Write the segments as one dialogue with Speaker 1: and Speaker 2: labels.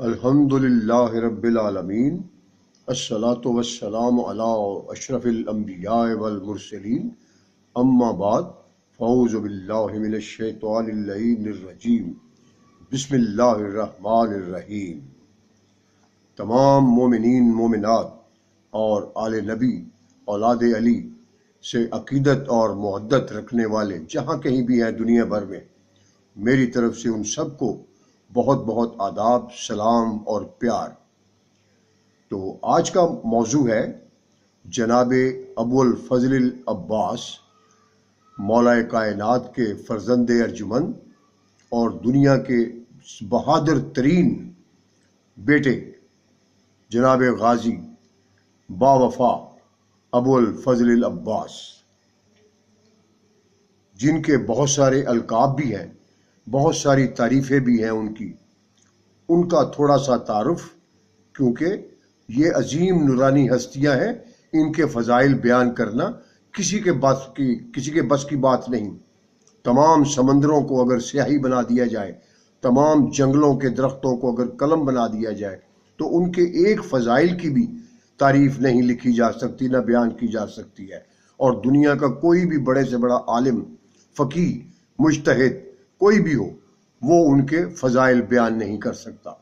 Speaker 1: الحمدللہ رب العالمین، الصلاۃ والسلام علی اشرف الانبیاء والمرسلین، اما بعد، فاعوذ باللہ من الشیطان اللعین الرجیم، بسم اللہ الرحمن الرحیم۔ تمام مومنین مومنات اور آل نبی اولاد علی سے عقیدت اور محبت رکھنے والے جہاں کہیں بھی ہیں دنیا بھر میں، میری طرف سے ان سب کو بہت بہت آداب، سلام اور پیار۔ تو آج کا موضوع ہے جناب ابو الفضل العباس، مولا کائنات کے فرزند ارجمند اور دنیا کے بہادر ترین بیٹے جناب غازی باوفا ابو الفضل العباس، جن کے بہت سارے القاب بھی ہیں، بہت ساری تعریفیں بھی ہیں ان کا تھوڑا سا تعارف، کیونکہ یہ عظیم نورانی ہستیاں ہیں، ان کے فضائل بیان کرنا کسی کے بس کی بات نہیں۔ تمام سمندروں کو اگر سیاہی بنا دیا جائے، تمام جنگلوں کے درختوں کو اگر قلم بنا دیا جائے، تو ان کے ایک فضائل کی بھی تعریف نہیں لکھی جا سکتی، نہ بیان کی جا سکتی ہے۔ اور دنیا کا کوئی بھی بڑے سے بڑا عالم، فقیہ، مجتہد کوئی بھی ہو، وہ ان کے فضائل بیان نہیں کر سکتا۔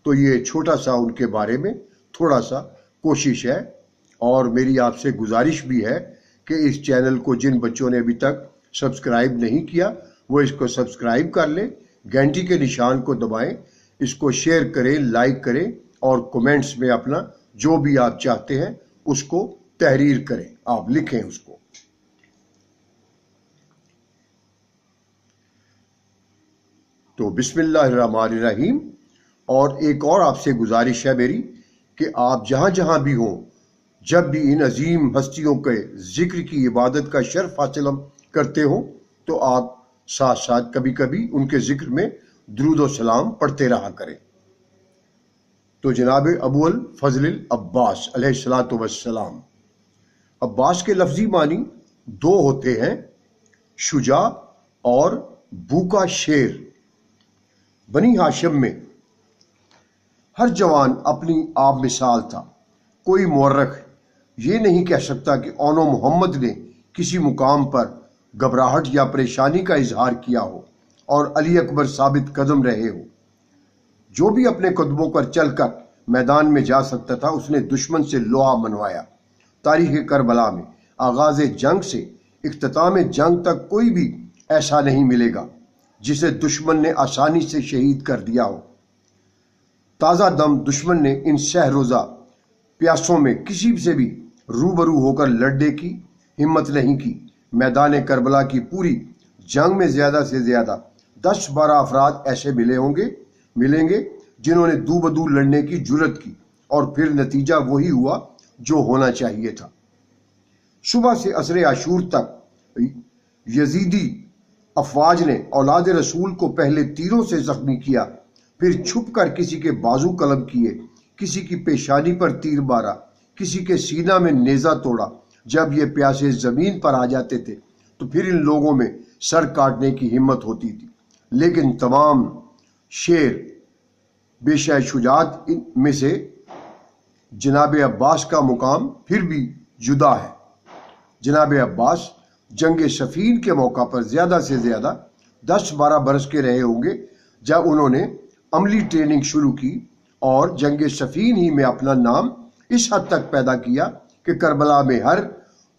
Speaker 1: تو یہ چھوٹا سا ان کے بارے میں تھوڑا سا کوشش ہے، اور میری آپ سے گزارش بھی ہے کہ اس چینل کو جن بچوں نے ابھی تک سبسکرائب نہیں کیا، وہ اس کو سبسکرائب کر لیں، گھنٹی کے نشان کو دبائیں، اس کو شیئر کریں، لائک کریں، اور کومنٹس میں اپنا جو بھی آپ چاہتے ہیں اس کو تحریر کریں، آپ لکھیں اس کو۔ تو بسم اللہ الرحمن الرحیم۔ اور ایک اور آپ سے گزارش ہے میری کہ آپ جہاں جہاں بھی ہوں، جب بھی ان عظیم ہستیوں کے ذکر کی عبادت کا شرف حاصل کرتے ہوں، تو آپ ساتھ ساتھ کبھی کبھی ان کے ذکر میں درود و سلام پڑھتے رہا کریں۔ تو جناب ابو الفضل العباس علیہ الصلاۃ والسلام، عباس کے لفظی معنی دو ہوتے ہیں، شجاع اور بھوکا شیر۔ بنی ہاشم میں ہر جوان اپنی آپ مثال تھا۔ کوئی مورخ یہ نہیں کہہ سکتا کہ اونو محمد نے کسی مقام پر گھبراہٹ یا پریشانی کا اظہار کیا ہو اور علی اکبر ثابت قدم رہے ہو۔ جو بھی اپنے قدموں پر چل کر میدان میں جا سکتا تھا، اس نے دشمن سے لوہا منوایا۔ تاریخ کربلا میں آغاز جنگ سے اختتام جنگ تک کوئی بھی ایسا نہیں ملے گا جسے دشمن نے آسانی سے شہید کر دیا ہو۔ تازہ دم دشمن نے ان سہ روزہ پیاسوں میں کسی سے بھی روبرو ہو کر لڑنے کی ہمت نہیں کی۔ میدان کربلا کی پوری جنگ میں زیادہ سے زیادہ 10-12 افراد ایسے ملیں گے جنہوں نے دو بدو لڑنے کی جرت کی، اور پھر نتیجہ وہی ہوا جو ہونا چاہیے تھا۔ صبح سے عصر عاشور تک یزیدی افواج نے اولاد رسول کو پہلے تیروں سے زخمی کیا، پھر چھپ کر کسی کے بازو قلم کیے، کسی کی پیشانی پر تیر مارا، کسی کے سینہ میں نیزہ توڑا۔ جب یہ پیاسے زمین پر آ جاتے تھے تو پھر ان لوگوں میں سر کاٹنے کی ہمت ہوتی تھی۔ لیکن تمام شیر بے شہ شجاعت میں سے جناب عباس کا مقام پھر بھی جدا ہے۔ جناب عباس جنگ صفین کے موقع پر زیادہ سے زیادہ 10-12 برس کے رہے ہوں گے، جب انہوں نے عملی ٹریننگ شروع کی اور جنگ صفین ہی میں اپنا نام اس حد تک پیدا کیا کہ کربلا میں ہر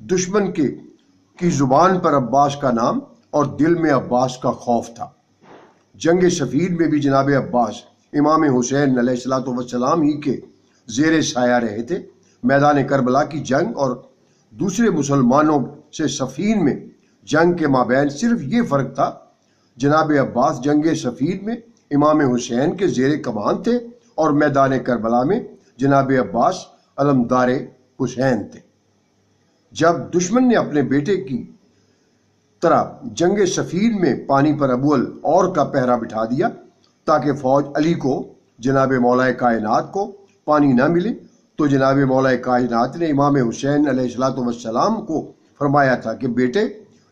Speaker 1: دشمن کی زبان پر عباس کا نام اور دل میں عباس کا خوف تھا۔ جنگ صفین میں بھی جناب عباس امام حسین علیہ الصلوۃ والسلام ہی کے زیر سایہ رہے تھے۔ میدان کربلا کی جنگ اور دوسرے مسلمانوں سے صفین میں جنگ کے مابین صرف یہ فرق تھا، جناب عباس جنگ صفین میں امام حسین کے زیر کمان تھے، اور میدان کربلا میں جناب عباس علمدار حسین تھے۔ جب دشمن نے اپنے بیٹے کی طرح جنگ صفین میں پانی پر ابول اور کا پہرا بٹھا دیا تاکہ فوج علی کو، جناب مولا کائنات کو پانی نہ ملے، تو جناب مولا کائنات نے امام حسین علیہ الصلوۃ والسلام کو فرمایا تھا کہ بیٹے،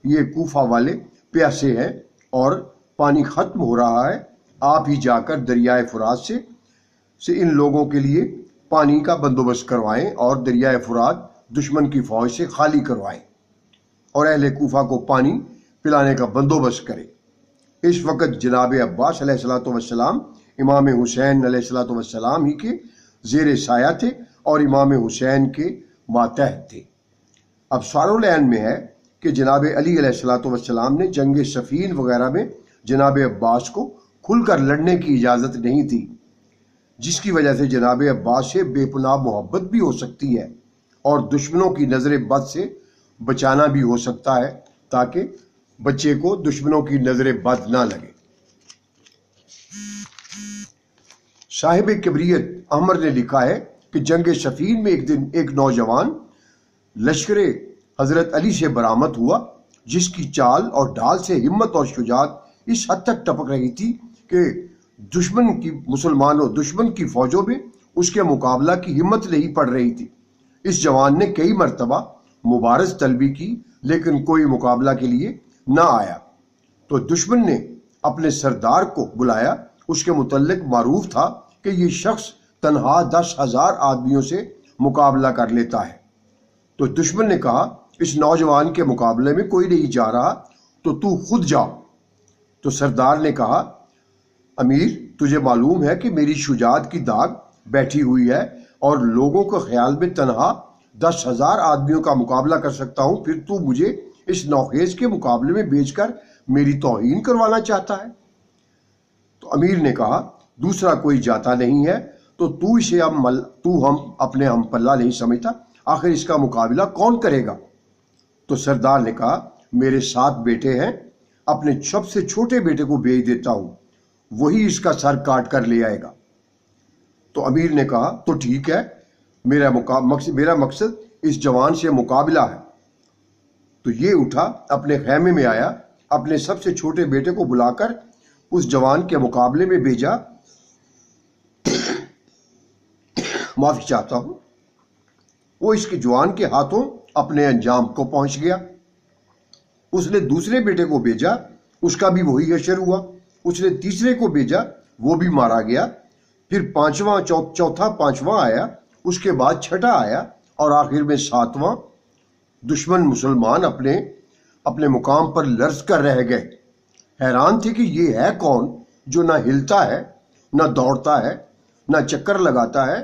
Speaker 1: یہ کوفہ والے پیاسے ہیں اور پانی ختم ہو رہا ہے، آپ ہی جا کر دریائے فرات سے سے ان لوگوں کے لیے پانی کا بندوبست کروائیں اور دریائے فرات دشمن کی فوج سے خالی کروائیں اور اہل کوفہ کو پانی پلانے کا بندوبست کریں۔ اس وقت جناب عباس علیہ الصلوۃ والسلام امام حسین علیہ الصلوۃ والسلام ہی کے زیر سایہ تھے اور امام حسین کے ماتحت تھے۔ اب سارولین میں ہے کہ جناب علی علیہ الصلوۃ والسلام نے جنگ صفین وغیرہ میں جناب عباس کو کھل کر لڑنے کی اجازت نہیں تھی، جس کی وجہ سے جناب عباس سے بے پناہ محبت بھی ہو سکتی ہے اور دشمنوں کی نظر بد سے بچانا بھی ہو سکتا ہے تاکہ بچے کو دشمنوں کی نظر بد نہ لگے۔ صاحب کبریت احمد نے لکھا ہے کہ جنگ صفین میں ایک دن ایک نوجوان لشکر حضرت علی سے برآمد ہوا، جس کی چال اور ڈھال سے ہمت اور شجاعت اس حد تک ٹپک رہی تھی کہ دشمن کی فوجوں میں اس کے مقابلہ کی ہمت نہیں پڑ رہی تھی۔ اس جوان نے کئی مرتبہ مبارز طلبی کی لیکن کوئی مقابلہ کے لیے نہ آیا، تو دشمن نے اپنے سردار کو بلایا۔ اس کے متعلق معروف تھا کہ یہ شخص تنہا 10,000 آدمیوں سے مقابلہ کر لیتا ہے۔ تو دشمن نے کہا اس نوجوان کے مقابلے میں کوئی نہیں جا رہا تو خود جا۔ تو سردار نے کہا امیر، تجھے معلوم ہے کہ میری شجاعت کی داغ بیٹھی ہوئی ہے اور لوگوں کے خیال میں تنہا 10,000 آدمیوں کا مقابلہ کر سکتا ہوں، پھر تو مجھے اس نوخیز کے مقابلے میں بھیج کر میری توہین کروانا چاہتا ہے۔ تو امیر نے کہا دوسرا کوئی جاتا نہیں ہے تو ہم اپنے ہم پلہ نہیں سمجھتا، آخر اس کا مقابلہ کون کرے گا؟ تو سردار نے کہا میرے 7 بیٹے ہیں، اپنے سب سے چھوٹے بیٹے کو بھیج دیتا ہوں، وہی اس کا سر کاٹ کر لے آئے گا۔ تو امیر نے کہا تو ٹھیک ہے، میرا مقصد اس جوان سے مقابلہ ہے۔ تو یہ اٹھا، اپنے خیمے میں آیا، اپنے سب سے چھوٹے بیٹے کو بلا کر اس جوان کے مقابلے میں بھیجا۔ معافی چاہتا ہوں، وہ اس کے جوان کے ہاتھوں اپنے انجام کو پہنچ گیا۔ اس نے دوسرے بیٹے کو بھیجا، اس کا بھی وہی حشر ہوا۔ اس نے تیسرے کو بھیجا، وہ بھی مارا گیا۔ پھر چوتھا پانچواں آیا، اس کے بعد چھٹا آیا اور آخر میں 7واں۔ دشمن مسلمان اپنے مقام پر لرز کر رہ گئے، حیران تھے کہ یہ ہے کون جو نہ ہلتا ہے، نہ دوڑتا ہے، نہ چکر لگاتا ہے،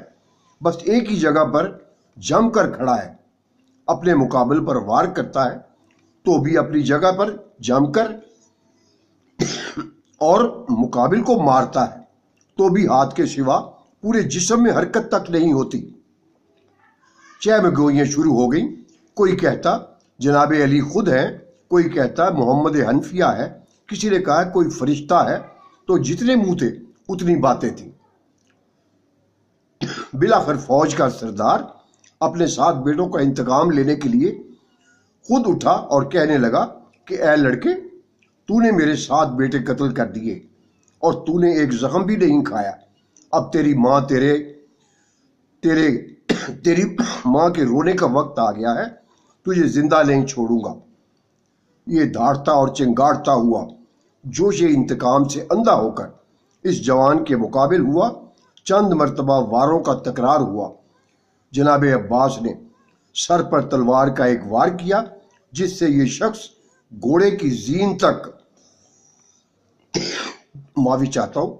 Speaker 1: بس ایک ہی جگہ پر جم کر کھڑا ہے، اپنے مقابل پر وار کرتا ہے تو بھی اپنی جگہ پر جم کر، اور مقابل کو مارتا ہے تو بھی ہاتھ کے سوا پورے جسم میں حرکت تک نہیں ہوتی۔ چہ میں گوئیاں شروع ہو گئیں، کوئی کہتا جناب علی خود ہیں، کوئی کہتا محمد حنفیہ ہے، کسی نے کہا کوئی فرشتہ ہے، تو جتنے منہ تھے اتنی باتیں تھیں۔ بلاخر فوج کا سردار اپنے 7 بیٹوں کا انتقام لینے کے لیے خود اٹھا اور کہنے لگا کہ اے لڑکے، تو نے میرے 7 بیٹے قتل کر دیے اور تو نے ایک زخم بھی نہیں کھایا۔ اب تیری ماں کے رونے کا وقت آ گیا ہے، تجھے زندہ نہیں چھوڑوں گا۔ یہ دھاڑتا اور چنگاڑتا ہوا جوش انتقام سے اندھا ہو کر اس جوان کے مقابل ہوا۔ چند مرتبہ واروں کا تکرار ہوا۔ جناب عباس نے سر پر تلوار کا ایک وار کیا، جس سے یہ شخص گھوڑے کی زین تک، معافی چاہتا ہوں،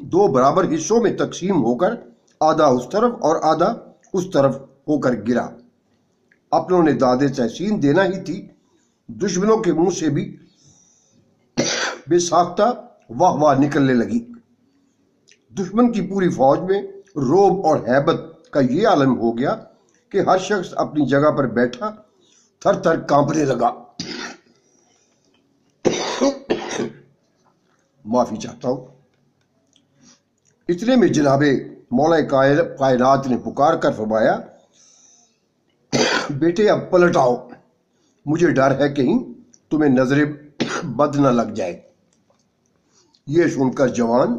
Speaker 1: 2 برابر حصوں میں تقسیم ہو کر آدھا اس طرف اور آدھا اس طرف ہو کر گرا۔ اپنوں نے داد تحسین دینا ہی تھی، دشمنوں کے منہ سے بھی بے ساختہ واہ واہ نکلنے لگی۔ دشمن کی پوری فوج میں رعب اور ہیبت کا یہ عالم ہو گیا کہ ہر شخص اپنی جگہ پر بیٹھا تھر تھر کانپنے لگا۔ معافی چاہتا ہوں۔ اتنے میں جناب مولا کائنات نے پکار کر فرمایا بیٹے اب پلٹ آؤ، مجھے ڈر ہے کہیں تمہیں نظر بد نہ لگ جائے۔ یہ سن کر جوان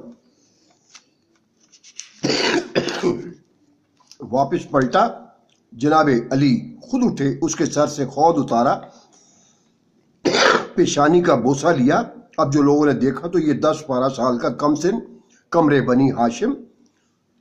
Speaker 1: واپس پلٹا۔ جناب علی خود اٹھے، اس کے سر سے خود اتارا، پیشانی کا بوسہ لیا۔ اب جو لوگوں نے دیکھا تو یہ 10-12 سال کا کم سن کمرے بنی ہاشم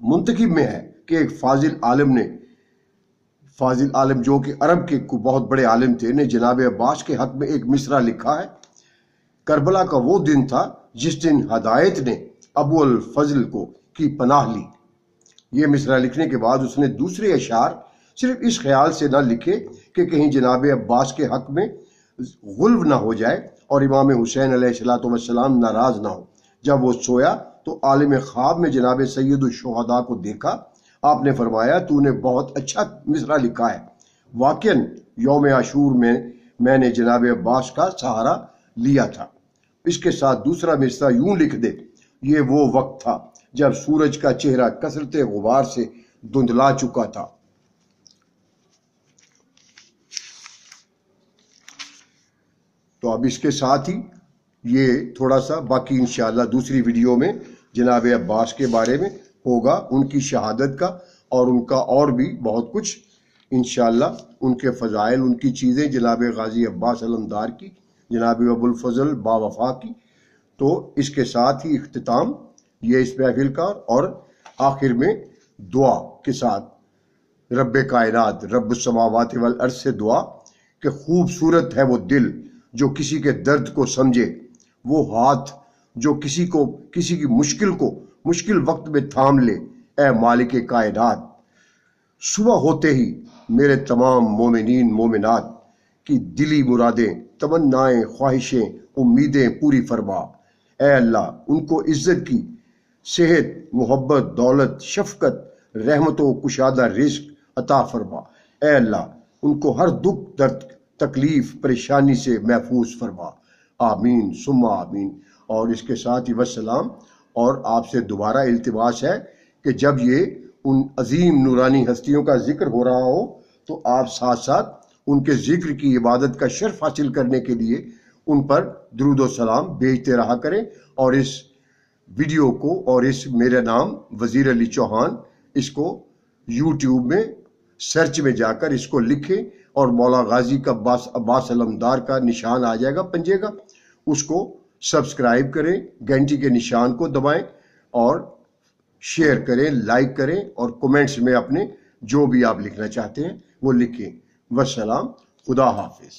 Speaker 1: منتخب میں ہے کہ ایک فاضل عالم جو کہ عرب کے بہت بڑے عالم تھے نے جناب عباس کے حق میں ایک مصرع لکھا ہے۔ کربلا کا وہ دن تھا جس دن ہدایت نے ابو الفضل کی پناہ لی۔ یہ مصرع لکھنے کے بعد اس نے دوسرے اشعار صرف اس خیال سے نہ لکھے کہ کہیں جناب عباس کے حق میں غلو نہ ہو جائے اور امام حسین علیہ السلام ناراض نہ ہو۔ جب وہ سویا تو عالم خواب میں جناب سید الشہداء کو دیکھا۔ آپ نے فرمایا تو نے بہت اچھا مصرع لکھا ہے، واقعاً یوم عاشور میں نے جناب عباس کا سہارا لیا تھا۔ اس کے ساتھ دوسرا مصرع یوں لکھ دے، یہ وہ وقت تھا جب سورج کا چہرہ کثرت غبار سے دھندلا چکا تھا۔ تو اب اس کے ساتھ ہی یہ تھوڑا سا باقی انشاءاللہ دوسری ویڈیو میں جناب عباس کے بارے میں ہوگا، ان کی شہادت کا اور ان کا اور بھی بہت کچھ انشاءاللہ، ان کے فضائل، ان کی چیزیں، جناب غازی عباس علمدار کی، جناب ابو الفضل باوفا کی۔ تو اس کے ساتھ ہی اختتام یہ اس محفل کا، اور آخر میں دعا کے ساتھ رب کائنات رب السماوات والارض سے دعا کہ خوبصورت ہے وہ دل جو کسی کے درد کو سمجھے، وہ ہاتھ جو کسی کی مشکل وقت میں تھام لے۔ اے مالک کائنات، صبح ہوتے ہی میرے تمام مومنین مومنات کی دلی مرادیں، تمنائیں، خواہشیں، امیدیں پوری فرما۔ اے اللہ، ان کو عزت کی، صحت، محبت، دولت، شفقت، رحمت و کشادہ رزق عطا فرما۔ اے اللہ، ان کو ہر دکھ، درد، تکلیف، پریشانی سے محفوظ فرما۔ آمین ثم آمین۔ اور اس کے ساتھ ہی وسلام۔ اور آپ سے دوبارہ التماس ہے کہ جب یہ ان عظیم نورانی ہستیوں کا ذکر ہو رہا ہو تو آپ ساتھ ساتھ ان کے ذکر کی عبادت کا شرف حاصل کرنے کے لیے ان پر درود و سلام بھیجتے رہا کریں، اور اس ویڈیو کو اور اس میرا نام وزیر علی چوہان اس کو یوٹیوب میں سرچ میں جا کر اس کو لکھیں، اور مولا غازی کا عباس علمدار کا نشان آ جائے گا پنجے کا، اس کو سبسکرائب کریں، گھنٹی کے نشان کو دبائیں اور شیئر کریں، لائک کریں، اور کومنٹس میں اپنے جو بھی آپ لکھنا چاہتے ہیں وہ لکھیں۔ والسلام، خدا حافظ۔